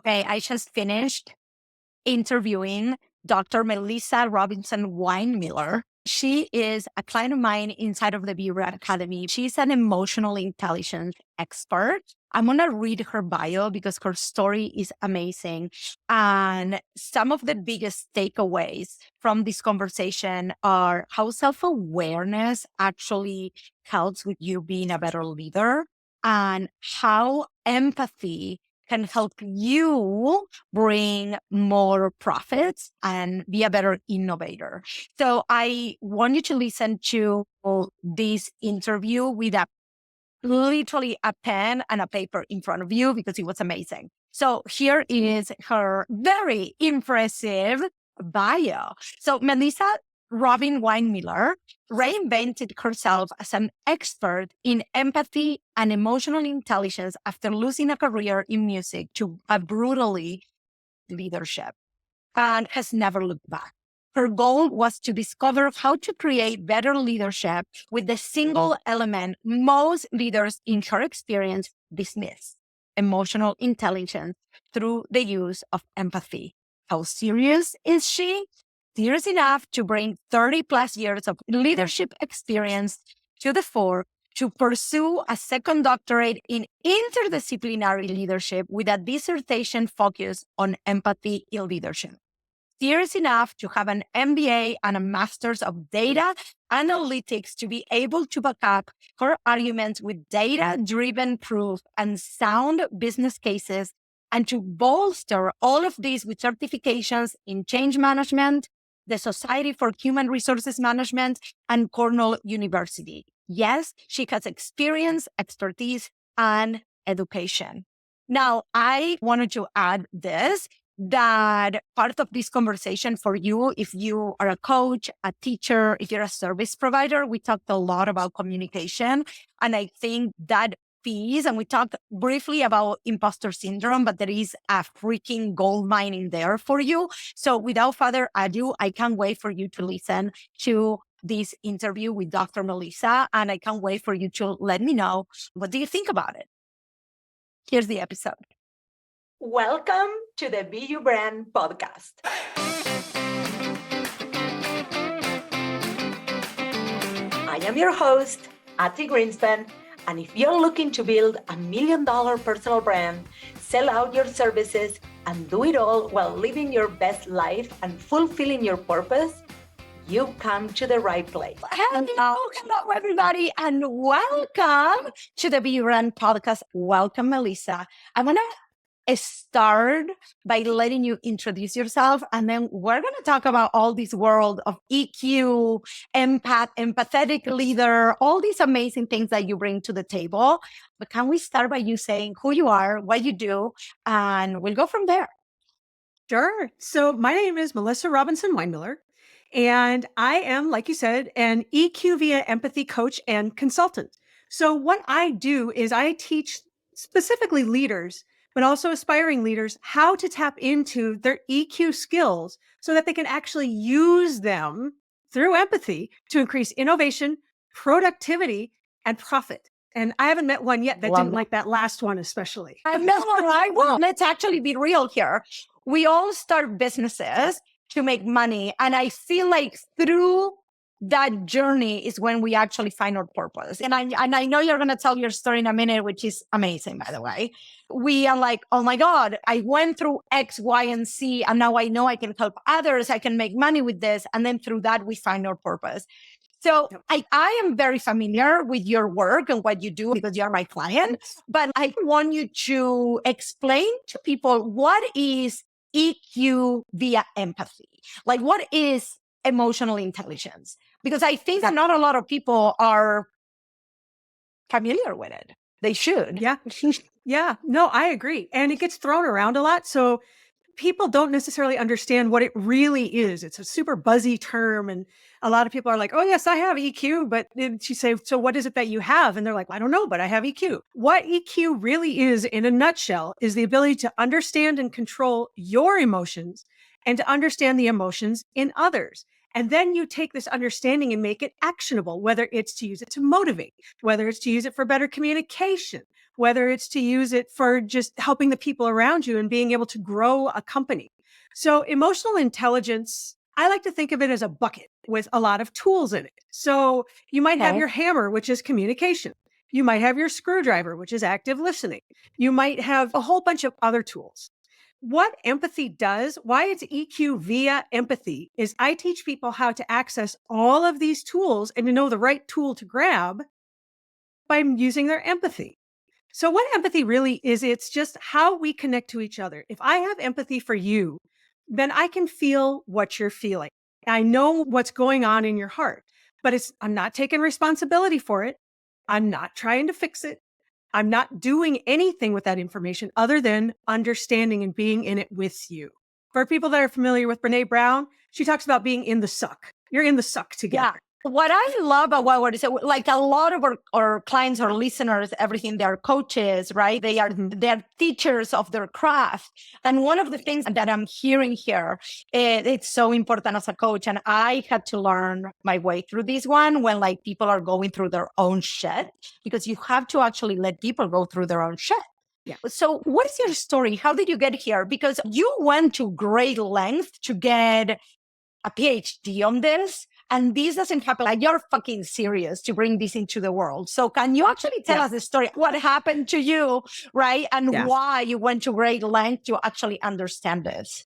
Okay, I just finished interviewing Dr. Melissa Robinson-Weinmiller. She is a client of mine inside of the B-Rat Academy. She's an emotional intelligence expert. I'm going to read her bio because her story is amazing. And some of the biggest takeaways from this conversation are how self-awareness actually helps with you being a better leader and how empathy can help you bring more profits and be a better innovator. So I want you to listen to this interview with literally a pen and a paper in front of you because it was amazing. So here is her very impressive bio. So Melissa Robin-Weinmiller reinvented herself as an expert in empathy and emotional intelligence after losing a career in music to a brutally leadership and has never looked back. Her goal was to discover how to create better leadership with the single element most leaders in her experience dismiss: emotional intelligence through the use of empathy. How serious is she? Serious enough to bring 30 plus years of leadership experience to the fore to pursue a second doctorate in interdisciplinary leadership with a dissertation focus on empathy in leadership. Serious enough to have an MBA and a master's of data analytics to be able to back up her arguments with data-driven proof and sound business cases, and to bolster all of these with certifications in change management, the Society for Human Resources Management, and Cornell University. Yes, she has experience, expertise, and education. Now, I wanted to add this, that part of this conversation for you, if you are a coach, a teacher, if you're a service provider, we talked a lot about communication. And I think that piece, and we talked briefly about imposter syndrome, but there is a freaking gold mine in there for you. So without further ado, I can't wait for you to listen to this interview with Dr. Melissa, and I can't wait for you to let me know, what do you think about it? Here's the episode. Welcome to the Be You Brand podcast. I am your host, Ati Greenspan, and if you're looking to build $1 million personal brand, sell out your services, and do it all while living your best life and fulfilling your purpose, you've come to the right place. Hello, everybody, and welcome to the Be You Brand podcast. Welcome, Melissa. I want to start by letting you introduce yourself, and then we're going to talk about all this world of EQ, empathetic leader, all these amazing things that you bring to the table. But can we start by you saying who you are, what you do, and we'll go from there. Sure. So my name is Melissa Robinson-Weinmiller, and I am, like you said, an EQ via empathy coach and consultant. So what I do is I teach specifically leaders, but also aspiring leaders, how to tap into their EQ skills so that they can actually use them through empathy to increase innovation, productivity, and profit. And I haven't met one yet that didn't like that last one especially. I've met one, right? Well, let's actually be real here. We all start businesses to make money. And I feel like through that journey is when we actually find our purpose. And I know you're going to tell your story in a minute, which is amazing, by the way. We are like, oh my God, I went through X, Y, and Z, and now I know I can help others. I can make money with this. And then through that, we find our purpose. So I am very familiar with your work and what you do because you're my client, but I want you to explain to people what is EQ via empathy? Like, what is emotional intelligence? Because I think that not a lot of people are familiar with it. They should. Yeah. Yeah. No, I agree. And it gets thrown around a lot. So people don't necessarily understand what it really is. It's a super buzzy term. And a lot of people are like, oh, yes, I have EQ. But then you say, so what is it that you have? And they're like, well, I don't know, but I have EQ. What EQ really is, in a nutshell, is the ability to understand and control your emotions and to understand the emotions in others. And then you take this understanding and make it actionable, whether it's to use it to motivate, whether it's to use it for better communication, whether it's to use it for just helping the people around you and being able to grow a company. So emotional intelligence, I like to think of it as a bucket with a lot of tools in it. So you might have Okay. your hammer, which is communication. You might have your screwdriver, which is active listening. You might have a whole bunch of other tools. What empathy does, why it's EQ via empathy, is I teach people how to access all of these tools and to know the right tool to grab by using their empathy. So, what empathy really is, it's just how we connect to each other. If I have empathy for you, then I can feel what you're feeling. I know what's going on in your heart, but I'm not taking responsibility for it. I'm not trying to fix it. I'm not doing anything with that information other than understanding and being in it with you. For people that are familiar with Brene Brown, she talks about being in the suck. You're in the suck Yeah. together. What I love about what is it, like a lot of our clients or listeners, everything, they're coaches, right? Mhm. They're teachers of their craft. And one of the things that I'm hearing here, it's so important as a coach. And I had to learn my way through this one when like people are going through their own shit, because you have to actually let people go through their own shit. Yeah. So what is your story? How did you get here? Because you went to great length to get a PhD on this. And this doesn't happen. Like you're fucking serious to bring this into the world. So can you actually tell Yeah. us the story? What happened to you, right? And Yeah. why you went to great length to actually understand this?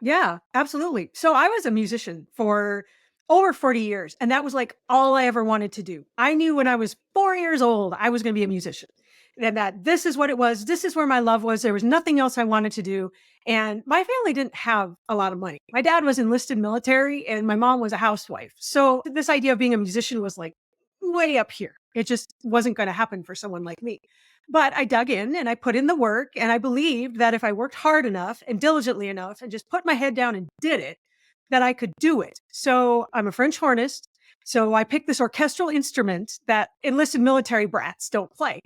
Yeah, absolutely. So I was a musician for over 40 years, and that was like all I ever wanted to do. I knew when I was 4 years old, I was going to be a musician. And that this is what it was. This is where my love was. There was nothing else I wanted to do. And my family didn't have a lot of money. My dad was enlisted military and my mom was a housewife. So this idea of being a musician was like way up here. It just wasn't going to happen for someone like me. But I dug in and I put in the work and I believed that if I worked hard enough and diligently enough and just put my head down and did it, that I could do it. So I'm a French hornist. So I picked this orchestral instrument that enlisted military brats don't play.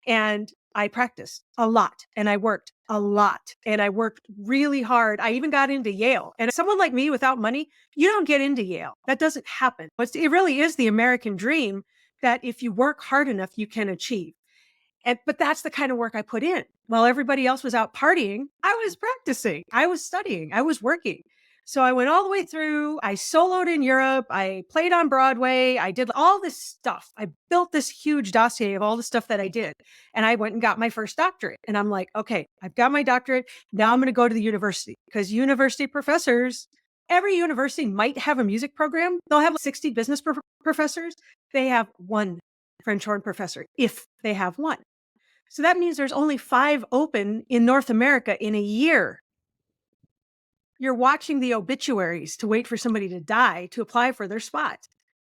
And I practiced a lot and I worked a lot and I worked really hard. I even got into Yale. And someone like me without money, you don't get into Yale. That doesn't happen. It really is the American dream that if you work hard enough, you can achieve. But that's the kind of work I put in. While everybody else was out partying, I was practicing, I was studying, I was working. So I went all the way through. I soloed in Europe. I played on Broadway. I did all this stuff. I built this huge dossier of all the stuff that I did. And I went and got my first doctorate. And I'm like, okay, I've got my doctorate. Now I'm going to go to the university because university professors, every university might have a music program. They'll have 60 business professors. They have one French horn professor if they have one. So that means there's only 5 open in North America in a year. You're watching the obituaries to wait for somebody to die to apply for their spot.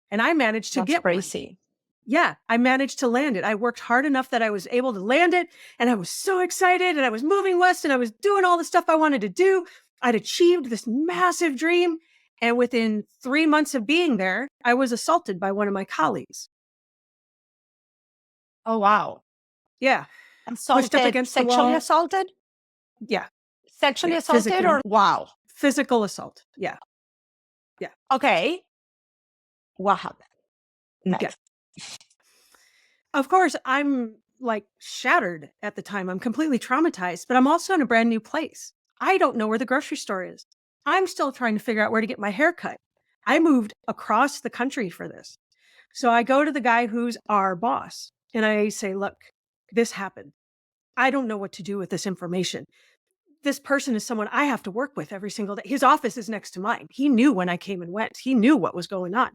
And I managed to That's get one. crazy. Yeah, I managed to land it. I worked hard enough that I was able to land it. And I was so excited. And I was moving west and I was doing all the stuff I wanted to do. I'd achieved this massive dream. And within 3 months of being there, I was assaulted by one of my colleagues. Oh, wow. Yeah, pushed up Assaulted, against the sexually wall. assaulted? Yeah, Sexually yeah, assaulted or wow. physical assault. Yeah, yeah, Okay. What happened yeah. next? Of course, I'm like shattered at the time. I'm completely traumatized, but I'm also in a brand new place. I don't know where the grocery store is. I'm still trying to figure out where to get my hair cut. I moved across the country for this. So I go to the guy who's our boss and I say, look, this happened. I don't know what to do with this information. This person is someone I have to work with every single day. His office is next to mine. He knew when I came and went, he knew what was going on.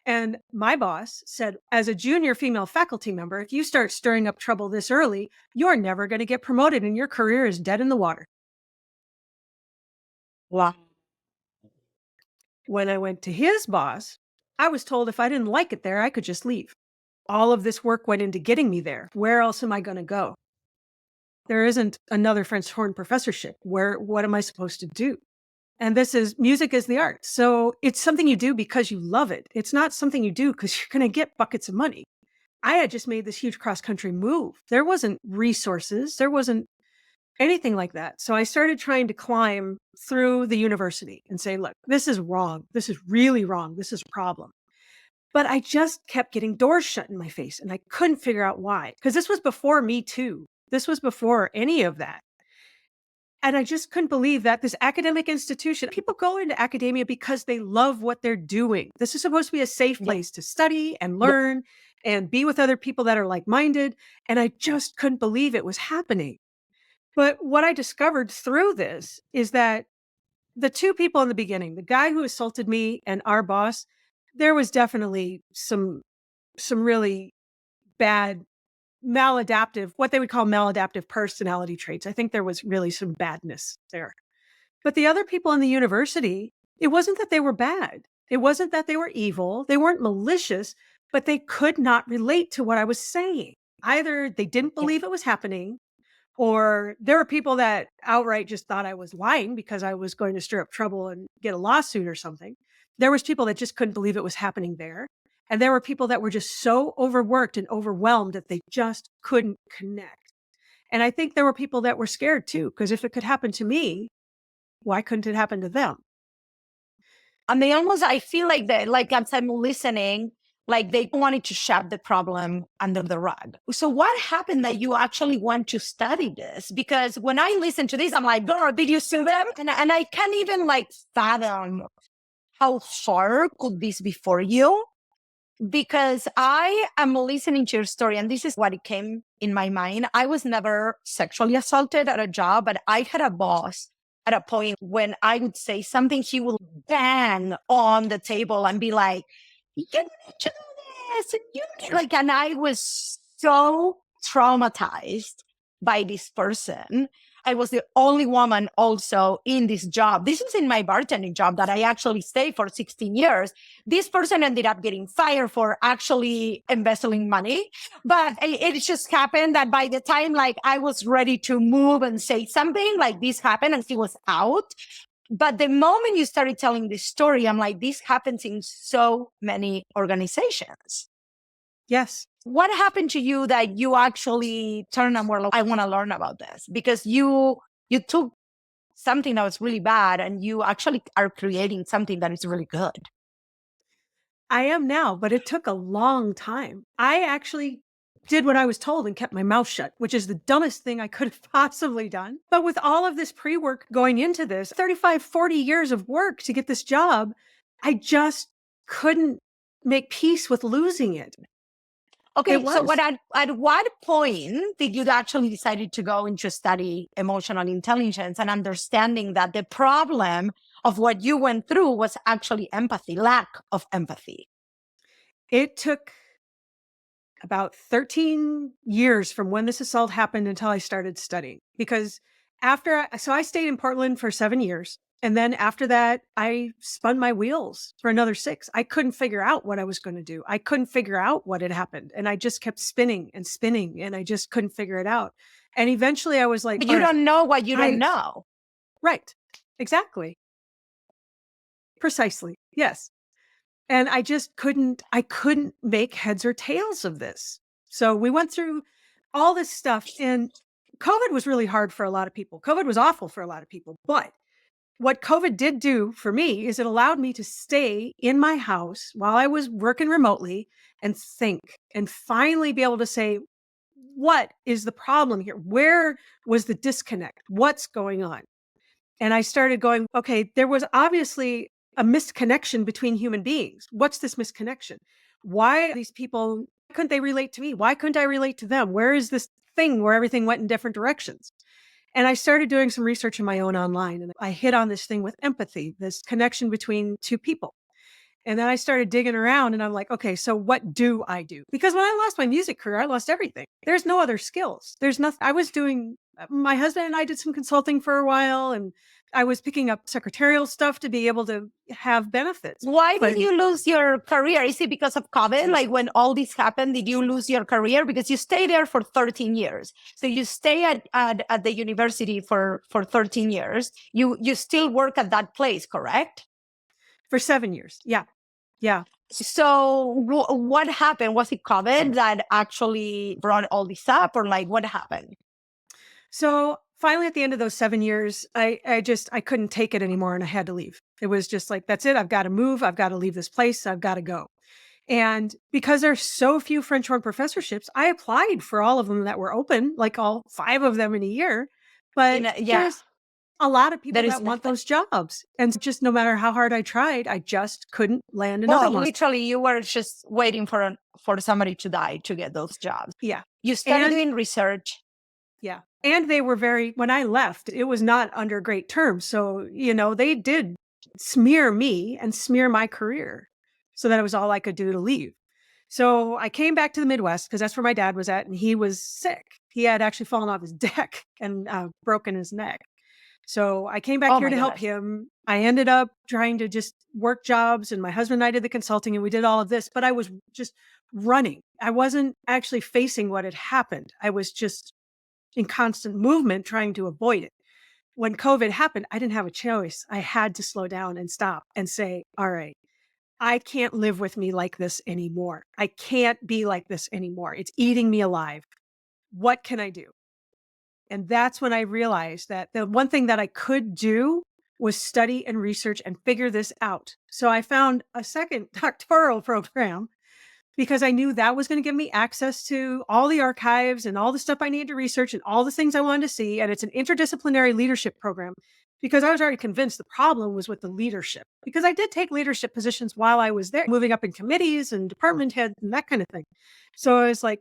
And my boss said, as a junior female faculty member, if you start stirring up trouble this early, you're never going to get promoted and your career is dead in the water. Wow. When I went to his boss, I was told if I didn't like it there, I could just leave. All of this work went into getting me there. Where else am I going to go? There isn't another French horn professorship. What am I supposed to do? And music is the art. So it's something you do because you love it. It's not something you do because you're going to get buckets of money. I had just made this huge cross country move. There wasn't resources. There wasn't anything like that. So I started trying to climb through the university and say, look, this is wrong. This is really wrong. This is a problem. But I just kept getting doors shut in my face and I couldn't figure out why. Because this was before Me Too. This was before any of that. And I just couldn't believe that this academic institution, people go into academia because they love what they're doing. This is supposed to be a safe Yeah. place to study and learn and be with other people that are like minded. And I just couldn't believe it was happening. But what I discovered through this is that the two people in the beginning, the guy who assaulted me and our boss, there was definitely some really bad maladaptive, what they would call maladaptive personality traits. I think there was really some badness there. But the other people in the university, it wasn't that they were bad. It wasn't that they were evil. They weren't malicious, but they could not relate to what I was saying. Either they didn't Yeah. believe it was happening, or there were people that outright just thought I was lying because I was going to stir up trouble and get a lawsuit or something. There was people that just couldn't believe it was happening there. And there were people that were just so overworked and overwhelmed that they just couldn't connect. And I think there were people that were scared too, because if it could happen to me, why couldn't it happen to them? And they almost, I feel like they, like as I'm listening, like they wanted to shove the problem under the rug. So what happened that you actually want to study this? Because when I listen to this, I'm like, girl, did you sue them? And I can't even like fathom how hard could this be for you? Because I am listening to your story, and this is what it came in my mind. I was never sexually assaulted at a job, but I had a boss at a point when I would say something, he would bang on the table and be like, you need to do this. And and I was so traumatized by this person. I was the only woman also in this job. This is in my bartending job that I actually stayed for 16 years. This person ended up getting fired for actually embezzling money. But it just happened that by the time like I was ready to move and say something, like this happened and he was out. But the moment you started telling this story, I'm like, this happens in so many organizations. Yes. What happened to you that you actually turned and were like, I want to learn about this? Because you took something that was really bad and you actually are creating something that is really good. I am now, but it took a long time. I actually did what I was told and kept my mouth shut, which is the dumbest thing I could have possibly done. But with all of this pre-work going into this, 35, 40 years of work to get this job, I just couldn't make peace with losing it. It Okay, so was. at what point did you actually decided to go into study emotional intelligence and understanding that the problem of what you went through was actually empathy, lack of empathy? It took about 13 years from when this assault happened until I started studying. Because so I stayed in Portland for 7 years. And then after that, I spun my wheels for another 6. I couldn't figure out what I was going to do. I couldn't figure out what had happened. And I just kept spinning and spinning and I just couldn't figure it out. And eventually I was like, But all you right, don't know what you don't know. right. Exactly. Precisely. Yes. And I couldn't make heads or tails of this. So we went through all this stuff and COVID was really hard for a lot of people. COVID was awful for a lot of people. But what COVID did do for me is it allowed me to stay in my house while I was working remotely and think and finally be able to say, what is the problem here? Where was the disconnect? What's going on? And I started going, okay, there was obviously a misconnection between human beings. What's this misconnection? Why these people couldn't they relate to me? Why couldn't I relate to them? Where is this thing where everything went in different directions? And I started doing some research of my own online and I hit on this thing with empathy, this connection between two people. And then I started digging around and I'm like, okay, so what do I do? Because when I lost my music career, I lost everything. There's no other skills. There's nothing. I was doing, my husband and I did some consulting for a while and I was picking up secretarial stuff to be able to have benefits. Why did But you lose your career? Is it because of COVID? Like when all this happened, did you lose your career? Because you stay there for 13 years. So you stay at the university for 13 years. You still work at that place, correct? for 7 years. Yeah. Yeah. So what happened? Was it COVID that actually brought all this up or like what happened? So finally, at the end of those 7 years, I couldn't take it anymore and I had to leave. It was just like, that's it. I've got to move. I've got to leave this place. I've got to go. And because there's so few French horn professorships, I applied for all of them that were open, like all 5 of them in a year. But Yeah, there's a lot of there people is that want nothing. those jobs. And just no matter how hard I tried, I just couldn't land another Well, one. literally, you were just waiting for somebody to die to get those jobs. Yeah. You started And doing research. yeah. And they were when I left, it was not under great terms. So, they did smear me and smear my career. So that it was all I could do to leave. So I came back to the Midwest because that's where my dad was at, and he was sick. He had actually fallen off his deck and broken his neck. So I came back Oh here my to help goodness. him. I ended up trying to just work jobs, and my husband and I did the consulting, and we did all of this, but I was just running. I wasn't actually facing what had happened. I was just in constant movement trying to avoid it. When COVID happened, I didn't have a choice. I had to slow down and stop and say, all right, I can't live with me like this anymore. I can't be like this anymore. It's eating me alive. What can I do? And that's when I realized that the one thing that I could do was study and research and figure this out. So I found a second doctoral program because I knew that was going to give me access to all the archives and all the stuff I needed to research and all the things I wanted to see. And it's an interdisciplinary leadership program because I was already convinced the problem was with the leadership, because I did take leadership positions while I was there, moving up in committees and department heads and that kind of thing. So I was like,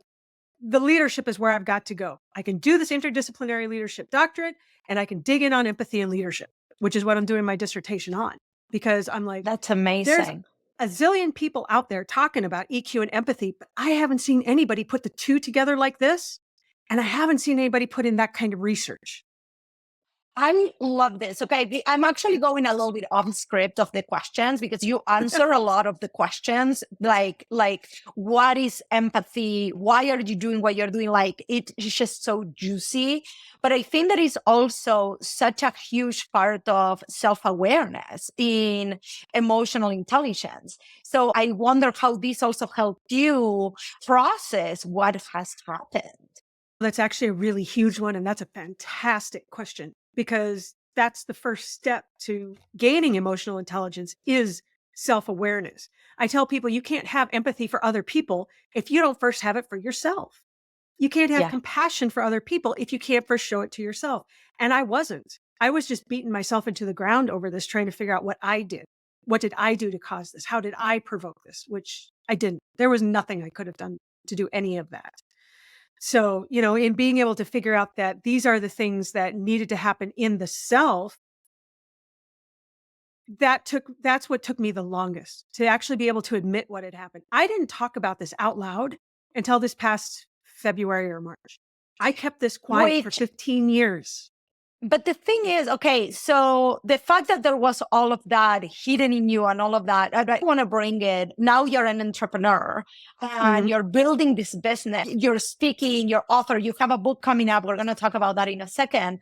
the leadership is where I've got to go. I can do this interdisciplinary leadership doctorate and I can dig in on empathy and leadership, which is what I'm doing my dissertation on, because I'm like, That's there's amazing. a zillion people out there talking about EQ and empathy, but I haven't seen anybody put the two together like this. And I haven't seen anybody put in that kind of research. I love this. Okay. I'm actually going a little bit off script of the questions because you answer a lot of the questions, like what is empathy? Why are you doing what you're doing? Like it's just so juicy. But I think that is also such a huge part of self-awareness in emotional intelligence. So I wonder how this also helped you process what has happened. That's actually a really huge one. And that's a fantastic question, because that's the first step to gaining emotional intelligence is self-awareness. I tell people you can't have empathy for other people if you don't first have it for yourself. You can't have Yeah. compassion for other people if you can't first show it to yourself. And I wasn't. I was just beating myself into the ground over this, trying to figure out what I did. What did I do to cause this? How did I provoke this? Which I didn't. There was nothing I could have done to do any of that. So, in being able to figure out that these are the things that needed to happen in the self, that's what took me the longest to actually be able to admit what had happened. I didn't talk about this out loud until this past February or March. I kept this quiet for Which 15 years. But the thing is, okay, so the fact that there was all of that hidden in you and all of that, I want to bring it. Now you're an entrepreneur and Mhm. you're building this business. You're speaking, you're author, you have a book coming up. We're going to talk about that in a second.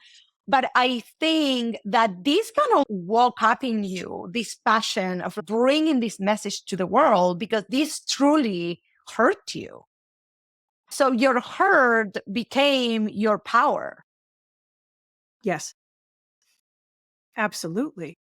But I think that this kind of woke up in you, this passion of bringing this message to the world, because this truly hurt you. So your hurt became your power. Yes, absolutely.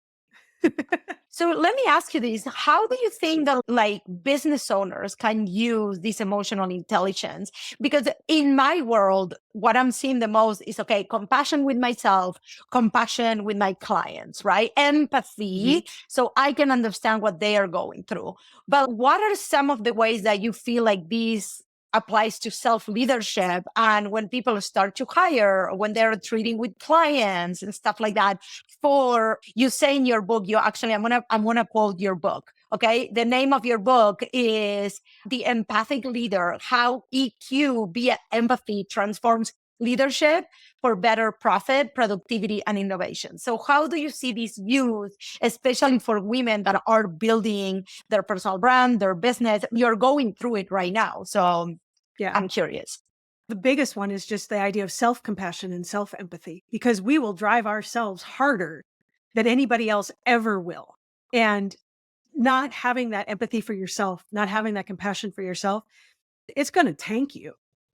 So let me ask you this. How do you think that like business owners can use this emotional intelligence? Because in my world, what I'm seeing the most is, okay, compassion with myself, compassion with my clients, right? Mhm. Empathy. So I can understand what they are going through. But what are some of the ways that you feel like this applies to self-leadership and when people start to hire, or when they're treating with clients and stuff like that? For you say in your book, you actually, I'm gonna quote your book. Okay. The name of your book is The Empathic Leader: How EQ via Empathy Transforms Leadership for Better Profit, Productivity, and Innovation. So how do you see this used, especially for women that are building their personal brand, their business? You're going through it right now. So Yeah. I'm curious. The biggest one is just the idea of self-compassion and self-empathy, because we will drive ourselves harder than anybody else ever will. And not having that empathy for yourself, not having that compassion for yourself, it's going to tank you.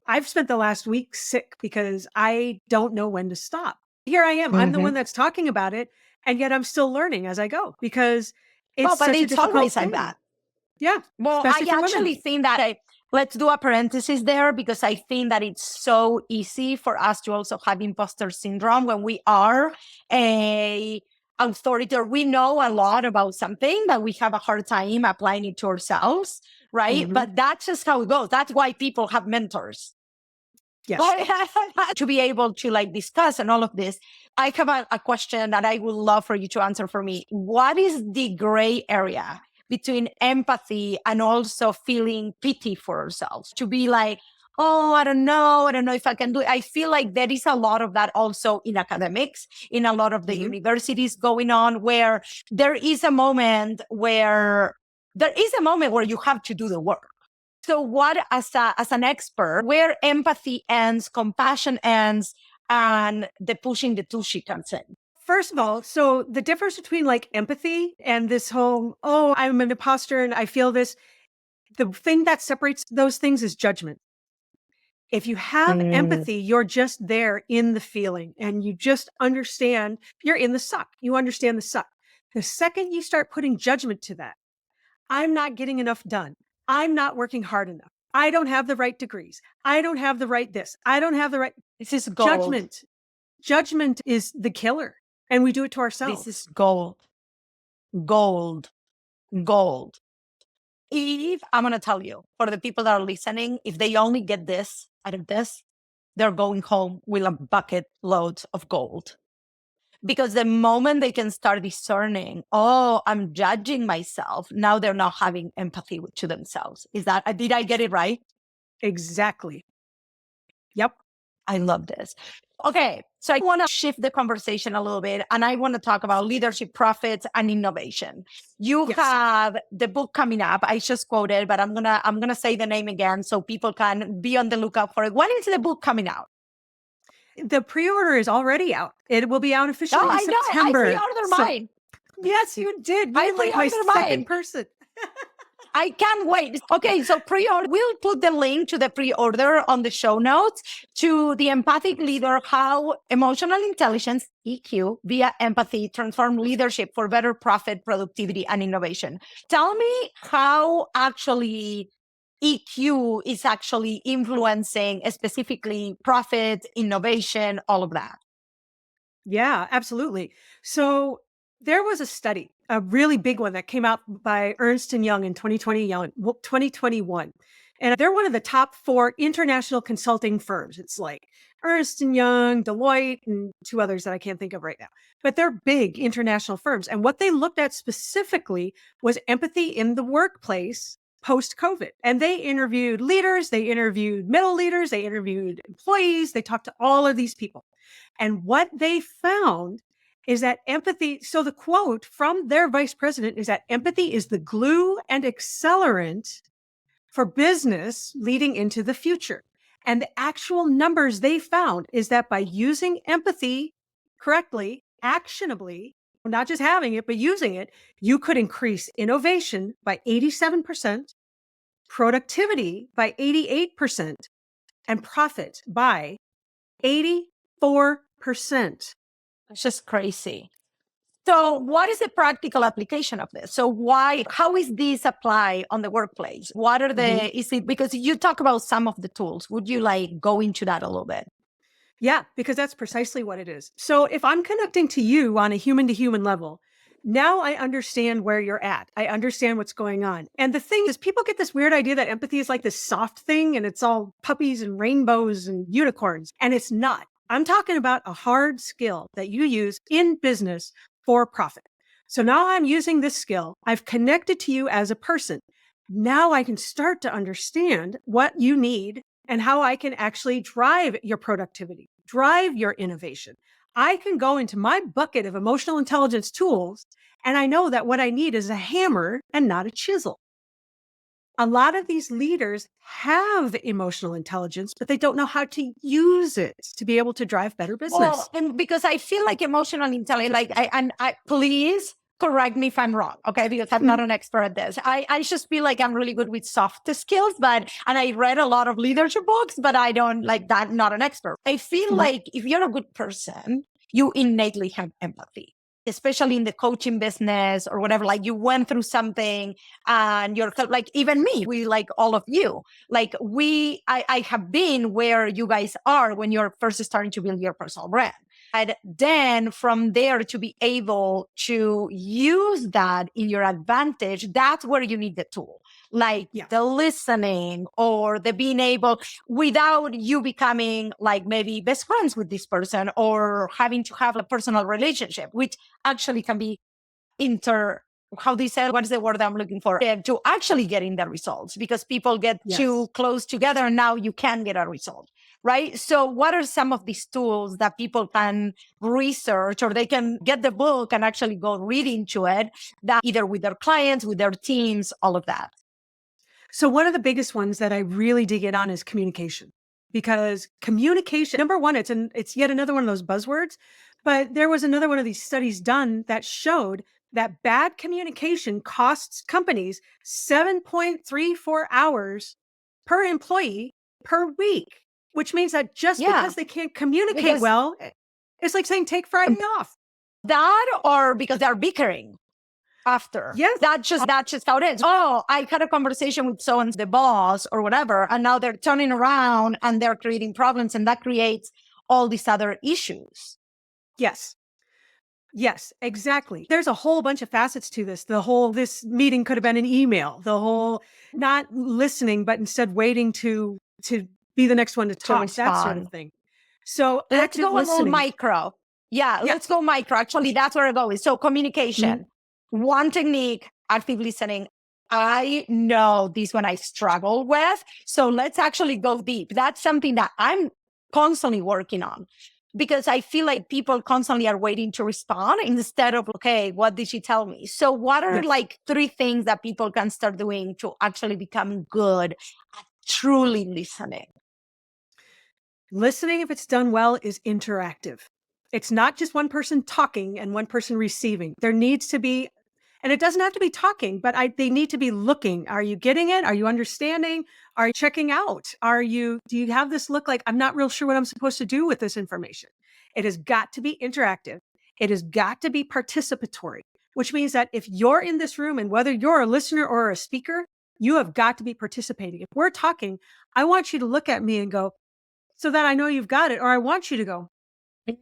I've spent the last week sick because I don't know when to stop. Here I am. I'm the Mm-hmm. one that's talking about it. And yet I'm still learning as I go because it's Well, but such a it's difficult always like thing. that. Yeah, Well, I especially for women. actually think that let's do a parenthesis there because I think that it's so easy for us to also have imposter syndrome when we are a authority or we know a lot about something, but we have a hard time applying it to ourselves, right? Hmm. But that's just how it goes. That's why people have mentors. Yes. To be able to like discuss and all of this, I have a question that I would love for you to answer for me. What is the gray area between empathy and also feeling pity for ourselves? To be like, oh, I don't know. I don't know if I can do it. I feel like there is a lot of that also in academics, in a lot of the Hmm. universities going on, where there is a moment where you have to do the work. So what, as an expert, where empathy ends, compassion ends, and the pushing the tushy comes in? First of all, so the difference between like empathy and this whole, oh, I'm an imposter and I feel this, the thing that separates those things is judgment. If you have Mm. empathy, you're just there in the feeling and you just understand, you're in the suck. You understand the suck. The second you start putting judgment to that, I'm not getting enough done. I'm not working hard enough. I don't have the right degrees. I don't have the right this. I don't have the right This is gold. judgment. Judgment is the killer. And we do it to This is ourselves. gold, gold, gold. If I'm going to tell you, for the people that are listening, if they only get this out of this, they're going home with a bucket load of gold. Because the moment they can start discerning, oh, I'm judging myself, now they're not having empathy to themselves. Did I get it right? Exactly. Yep. I love this. Okay, so I want to shift the conversation a little bit and I want to talk about leadership, profits, and innovation. You Yes. have the book coming up. I just quoted, but I'm gonna say the name again so people can be on the lookout for it. When is the book coming out? The pre-order is already out. It will be out Oh, officially in I know. I September. pre-ordered So mine. yes, you did. I You're like my pre-ordered second mine. person. I can't wait. Okay, so pre-order, we'll put the link to the pre-order on the show notes to the Empathic Leader, how emotional intelligence, EQ, via empathy transform leadership for better profit, productivity, and innovation. Tell me how actually EQ is actually influencing specifically profit, innovation, all of that. Yeah, absolutely. So there was a study, a really big one that came out by Ernst and Young in 2021. And they're one of the top 4 international consulting firms. It's like Ernst and Young, Deloitte, and 2 others that I can't think of right now. But they're big international firms. And what they looked at specifically was empathy in the workplace post COVID. And they interviewed leaders, they interviewed middle leaders, they interviewed employees, they talked to all of these people. And what they found is that empathy. So the quote from their vice president is that empathy is the glue and accelerant for business leading into the future. And the actual numbers they found is that by using empathy correctly, actionably, not just having it, but using it, you could increase innovation by 87%, productivity by 88%, and profit by 84%. It's just crazy. So what is the practical application of this? So how is this apply on the workplace? What are Mhm. is it, because you talk about some of the tools, would you like go into that a little bit? Yeah, because that's precisely what it is. So if I'm connecting to you on a human to human level, now I understand where you're at. I understand what's going on. And the thing is, people get this weird idea that empathy is like this soft thing and it's all puppies and rainbows and unicorns. And it's not. I'm talking about a hard skill that you use in business for profit. So now I'm using this skill. I've connected to you as a person. Now I can start to understand what you need and how I can actually drive your productivity, drive your innovation. I can go into my bucket of emotional intelligence tools, and I know that what I need is a hammer and not a chisel. A lot of these leaders have emotional intelligence, but they don't know how to use it to be able to drive better Well, business. and because I feel like emotional intelligence, like I please correct me if I'm wrong, okay? Because I'm not Mhm. an expert at this. I just feel like I'm really good with soft skills, and I read a lot of leadership books, but I don't like that, not an expert. I feel Mhm. like if you're a good person, you innately have empathy, especially in the coaching business or whatever. Like you went through something and you're like, even me, we like all of you, like I have been where you guys are when you're first starting to build your personal brand. And then from there to be able to use that in your advantage, that's where you need the tool, like the listening or the being able, without you becoming like maybe best friends with this person or having to have a personal relationship, which actually can be how do you say, what is the word I'm looking for? To actually getting the results, because people get too close together and now you can get a result, right? So what are some of these tools that people can research, or they can get the book and actually go read into it, that either with their clients, with their teams, all of that? So one of the biggest ones that I really dig in on is communication, because communication, number one, it's yet another one of those buzzwords, but there was another one of these studies done that showed that bad communication costs companies 7.34 hours per employee per week, which means that just because they can't communicate well, it's like saying take Friday off. That, or because they're bickering after. Yes. That's just how it is. Oh, I had a conversation with so-and-so, the boss or whatever, and now they're turning around and they're creating problems, and that creates all these other issues. Yes. Yes, exactly. There's a whole bunch of facets to this. This meeting could have been an email, the whole not listening, but instead waiting to be the next one to talk, that sort of thing. So let's go listening. a little micro. Let's go micro. Actually, that's where I go with. So communication, one technique, active listening. I know this one I struggle with. So let's actually go deep. That's something that I'm constantly working on, because I feel like people constantly are waiting to respond instead of, okay, what did she tell me? So what are like 3 things that people can start doing to actually become good at truly listening? Listening, if it's done well, is interactive. It's not just one person talking and one person receiving. There needs to be, and it doesn't have to be talking, but they need to be looking. Are you getting it? Are you understanding? Are you checking out? Do you have this look like, I'm not real sure what I'm supposed to do with this information? It has got to be interactive. It has got to be participatory, which means that if you're in this room, and whether you're a listener or a speaker, you have got to be participating. If we're talking, I want you to look at me and go, so that I know you've got it, or I want you to go,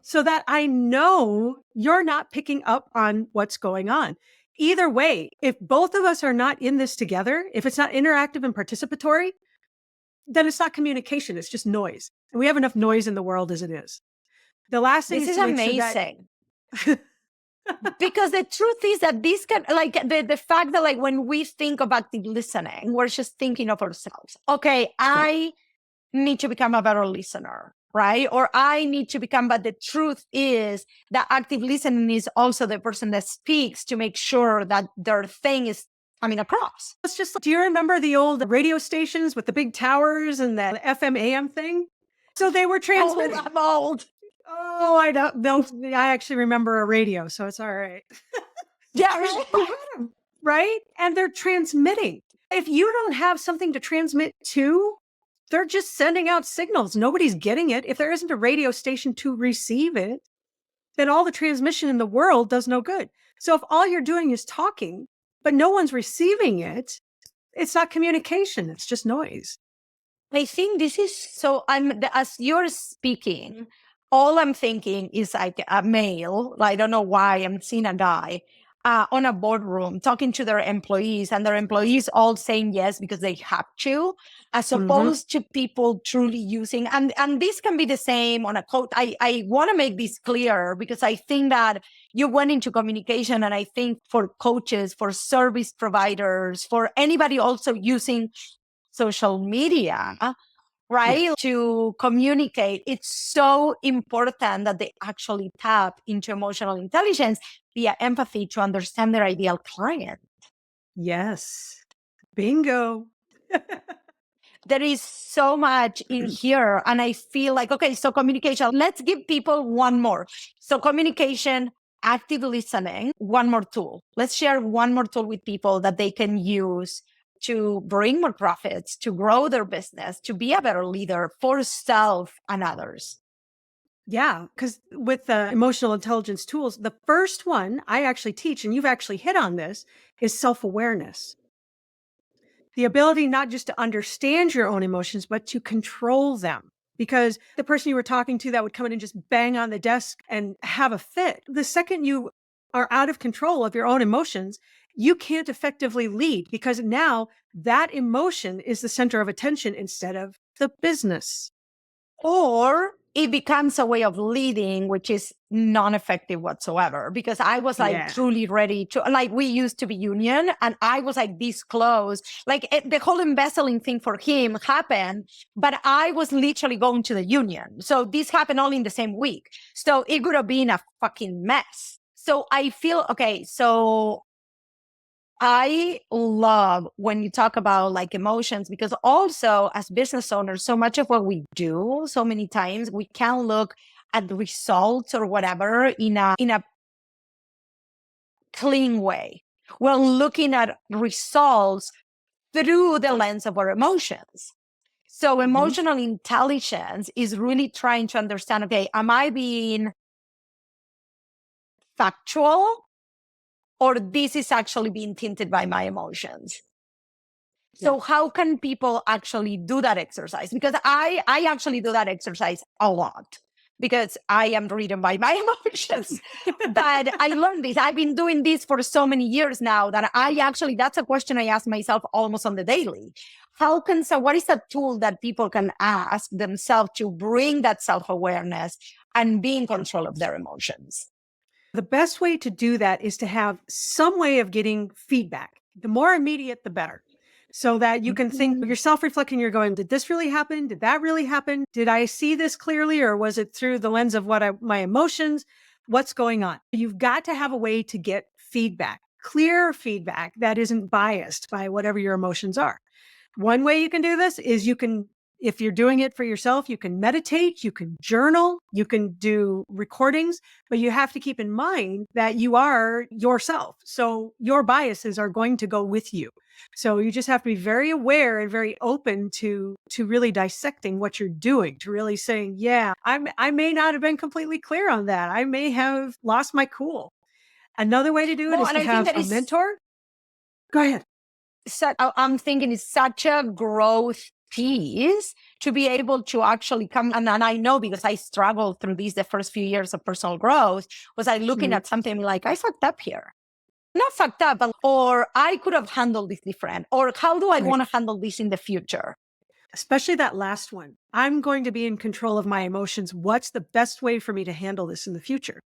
so that I know you're not picking up on what's going on. Either way, if both of us are not in this together, if it's not interactive and participatory, then it's not communication. It's just noise. And we have enough noise in the world as it is. The last thing is amazing. Because the truth is that this can, like, the fact that, like, when we think of active listening, we're just thinking of ourselves. Okay, I need to become a better listener, right? Or I need to become, but the truth is that active listening is also the person that speaks to make sure that their thing is coming across. It's just, do you remember the old radio stations with the big towers and the FM AM thing? So they were transmitting. Oh, I'm old. Oh, I don't know. I actually remember a radio, so it's all right. Yeah, right? And they're transmitting. If you don't have something to transmit to, they're just sending out signals. Nobody's getting it. If there isn't a radio station to receive it, then all the transmission in the world does no good. So if all you're doing is talking, but no one's receiving it, it's not communication. It's just noise. I think this is so, as you're speaking, all I'm thinking is like a male, I don't know why I'm seeing a guy on a boardroom talking to their employees, and their employees all saying yes because they have to, as opposed to people truly using, and this can be the same on a coach. I want to make this clear, because I think that you went into communication, and I think for coaches, for service providers, for anybody also using social media, right? To communicate. It's so important that they actually tap into emotional intelligence via empathy to understand their ideal client. Yes. Bingo. There is so much in here. And I feel like, okay, so communication, let's give people one more. So communication, active listening, one more tool. Let's share one more tool with people that they can use to bring more profits, to grow their business, to be a better leader for self and others. Yeah, because with the emotional intelligence tools, the first one I actually teach, and you've actually hit on this, is self awareness. The ability not just to understand your own emotions, but to control them. Because the person you were talking to that would come in and just bang on the desk and have a fit, the second you are out of control of your own emotions, you can't effectively lead because now that emotion is the center of attention instead of the business. Or it becomes a way of leading, which is non-effective whatsoever. Because I was like Yeah. truly ready to, like, we used to be union, and I was like this close. Like the whole embezzling thing for him happened, but I was literally going to the union. So this happened all in the same week. So it could have been a fucking mess. So I feel okay. So I love when you talk about like emotions, because also as business owners, so much of what we do, so many times we can look at the results or whatever in a clean way. We're looking at results through the lens of our emotions. So Mhm. emotional intelligence is really trying to understand, okay, am I being factual, or this is actually being tinted by my emotions? Yeah. So how can people actually do that exercise? Because I actually do that exercise a lot because I am driven by my emotions. But I learned this. I've been doing this for so many years now that that's a question I ask myself almost on the daily. What is a tool that people can ask themselves to bring that self-awareness and be in control of their emotions? The best way to do that is to have some way of getting feedback. The more immediate, the better. So that you can think Mhm. you're self reflecting, you're going, did this really happen? Did that really happen? Did I see this clearly? Or was it through the lens of my emotions? What's going on? You've got to have a way to get feedback, clear feedback that isn't biased by whatever your emotions are. One way you can do this is if you're doing it for yourself, you can meditate, you can journal, you can do recordings, but you have to keep in mind that you are yourself. So your biases are going to go with you. So you just have to be very aware and very open to really dissecting what you're doing, to really saying, yeah, I may not have been completely clear on that. I may have lost my cool. Another way to do it Well, is and to I think have that a is mentor. Go ahead. I'm thinking it's such a growth piece to be able to actually come. And I know because I struggled through these, the first few years of personal growth, was I looking Mhm. at something like, I fucked up here. Not fucked up, but, or I could have handled this different. Or how do I Right. want to handle this in the future? Especially that last one. I'm going to be in control of my emotions. What's the best way for me to handle this in the future?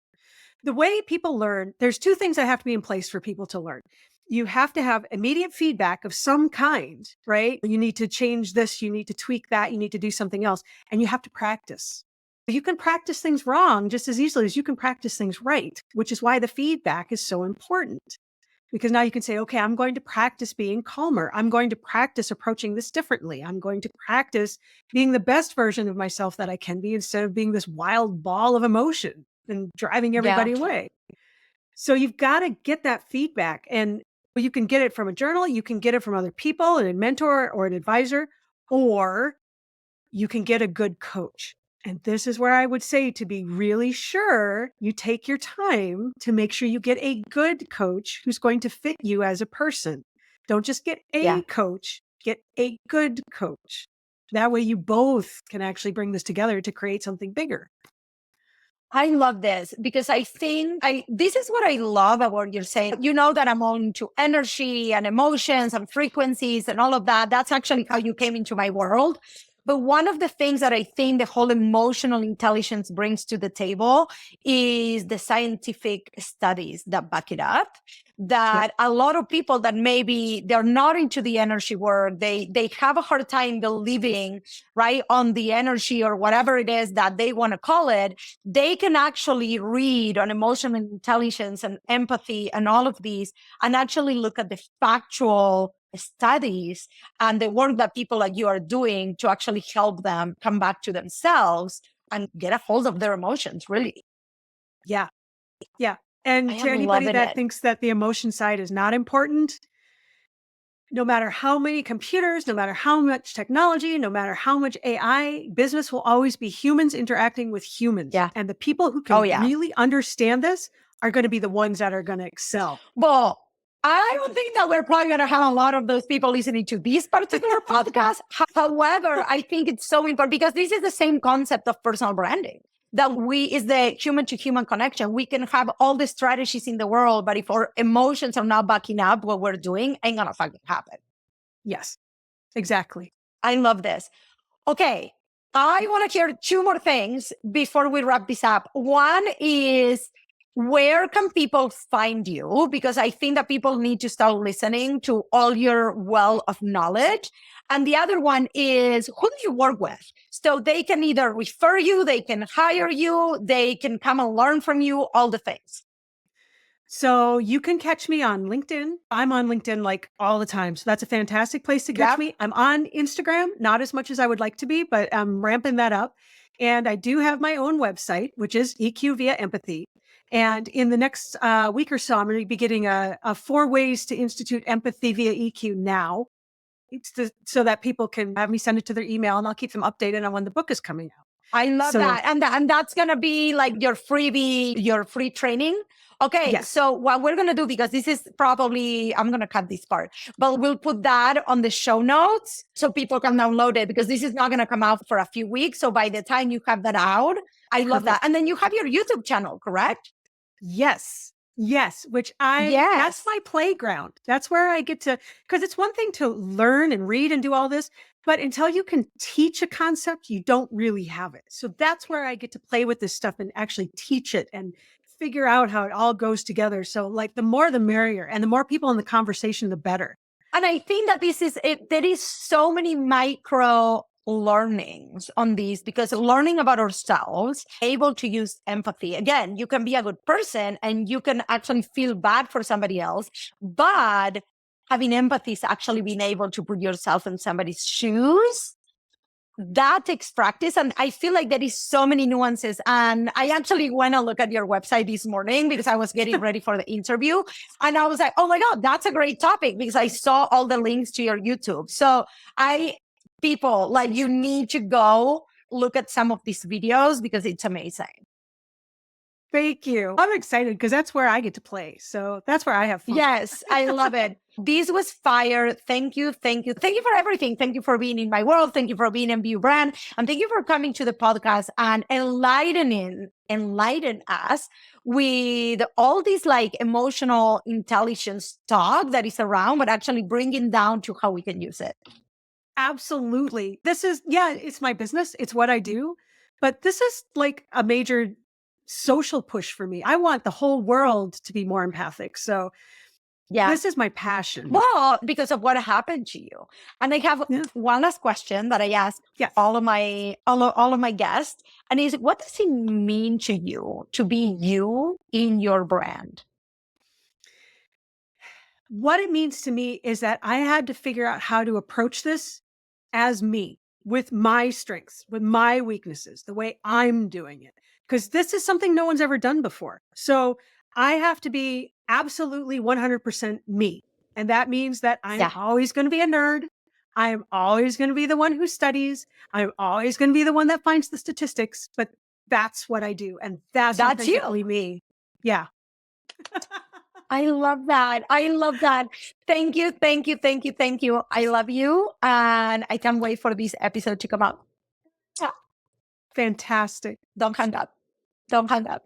The way people learn, there's two things that have to be in place for people to learn. You have to have immediate feedback of some kind, right? You need to change this, you need to tweak that, you need to do something else, and you have to practice. You can practice things wrong just as easily as you can practice things right, which is why the feedback is so important. Because now you can say, okay, I'm going to practice being calmer. I'm going to practice approaching this differently. I'm going to practice being the best version of myself that I can be instead of being this wild ball of emotion and driving Yeah. everybody away. So you've got to get that feedback. And you can get it from a journal, you can get it from other people, a mentor or an advisor, or you can get a good coach. And this is where I would say to be really sure you take your time to make sure you get a good coach who's going to fit you as a person. Don't just get Yeah. a coach, get a good coach. That way you both can actually bring this together to create something bigger. I love this because I think this is what I love about what you're saying. You know that I'm all into energy and emotions and frequencies and all of that. That's actually how you came into my world. But one of the things that I think the whole emotional intelligence brings to the table is the scientific studies that back it up. Yep. That a lot of people that maybe they're not into the energy work, they have a hard time believing, right, on the energy or whatever it is that they want to call it. They can actually read on emotional intelligence and empathy and all of these and actually look at the factual studies and the work that people like you are doing to actually help them come back to themselves and get a hold of their emotions, really. Yeah. Yeah. I And to am anybody loving that it. thinks that the emotion side is not important, No matter how many computers, no matter how much technology, no matter how much AI, business will always be humans interacting with humans. Yeah. And the people who Oh, can yeah. really understand this are going to be the ones that are going to excel. Well, I don't think that we're probably going to have a lot of those people listening to this particular podcast. However, I think it's so important because this is the same concept of personal branding. That is the human to human connection. We can have all the strategies in the world, but if our emotions are not backing up what we're doing, ain't gonna fucking happen. Yes, exactly. I love this. Okay. I want to hear two more things before we wrap this up. One is, where can people find you? Because I think that people need to start listening to all your well of knowledge. And the other one is, who do you work with? So they can either refer you, they can hire you, they can come and learn from you, all the things. So you can catch me on LinkedIn. I'm on LinkedIn like all the time. So that's a fantastic place to catch me. I'm on Instagram, not as much as I would like to be, but I'm ramping that up. And I do have my own website, which is EQ via Empathy. And in the next week or so, I'm going to be getting a 4 ways to institute empathy via EQ now. So that people can have me send it to their email, and I'll keep them updated on when the book is coming out. I love So, that. And that's going to be like your freebie, your free training. Okay. yes. So what we're going to do, because this is probably, I'm going to cut this part, but we'll put that on the show notes so people can download it, because this is not going to come out for a few weeks. So by the time you have that out, I love that. And then you have your YouTube channel, correct? Yes. Yes. That's my playground. That's where I get to, because it's one thing to learn and read and do all this, but until you can teach a concept, you don't really have it. So that's where I get to play with this stuff and actually teach it and figure out how it all goes together. So like the more the merrier, and the more people in the conversation, the better. And I think that this is it. There is so many micro learnings on these, because learning about ourselves, able to use empathy. Again, you can be a good person and you can actually feel bad for somebody else, but having empathy is actually being able to put yourself in somebody's shoes. That takes practice. And I feel like there is so many nuances. And I actually went and look at your website this morning because I was getting ready for the interview. And I was like, oh my God, that's a great topic, because I saw all the links to your YouTube. So people, like, you need to go look at some of these videos because it's amazing. Thank you. I'm excited because that's where I get to play. So that's where I have fun. Yes, I love it. This was fire. Thank you. Thank you. Thank you for everything. Thank you for being in my world. Thank you for being in View Brand. And thank you for coming to the podcast and enlighten us with all these like emotional intelligence talk that is around, but actually bringing down to how we can use it. Absolutely. It's my business. It's what I do. But this is like a major social push for me. I want the whole world to be more empathic. So this is my passion. Well, because of what happened to you. And I have one last question that I ask all of my guests, and is, what does it mean to you to be you in your brand? What it means to me is that I had to figure out how to approach this as me, with my strengths, with my weaknesses, the way I'm doing it. Because this is something no one's ever done before. So I have to be absolutely 100% me. And that means that I'm always going to be a nerd. I'm always going to be the one who studies. I'm always going to be the one that finds the statistics. But that's what I do. And that's authentically me. Yeah. I love that. I love that. Thank you. Thank you. Thank you. Thank you. I love you. And I can't wait for this episode to come out. Fantastic. Don't hang up. Don't hang up.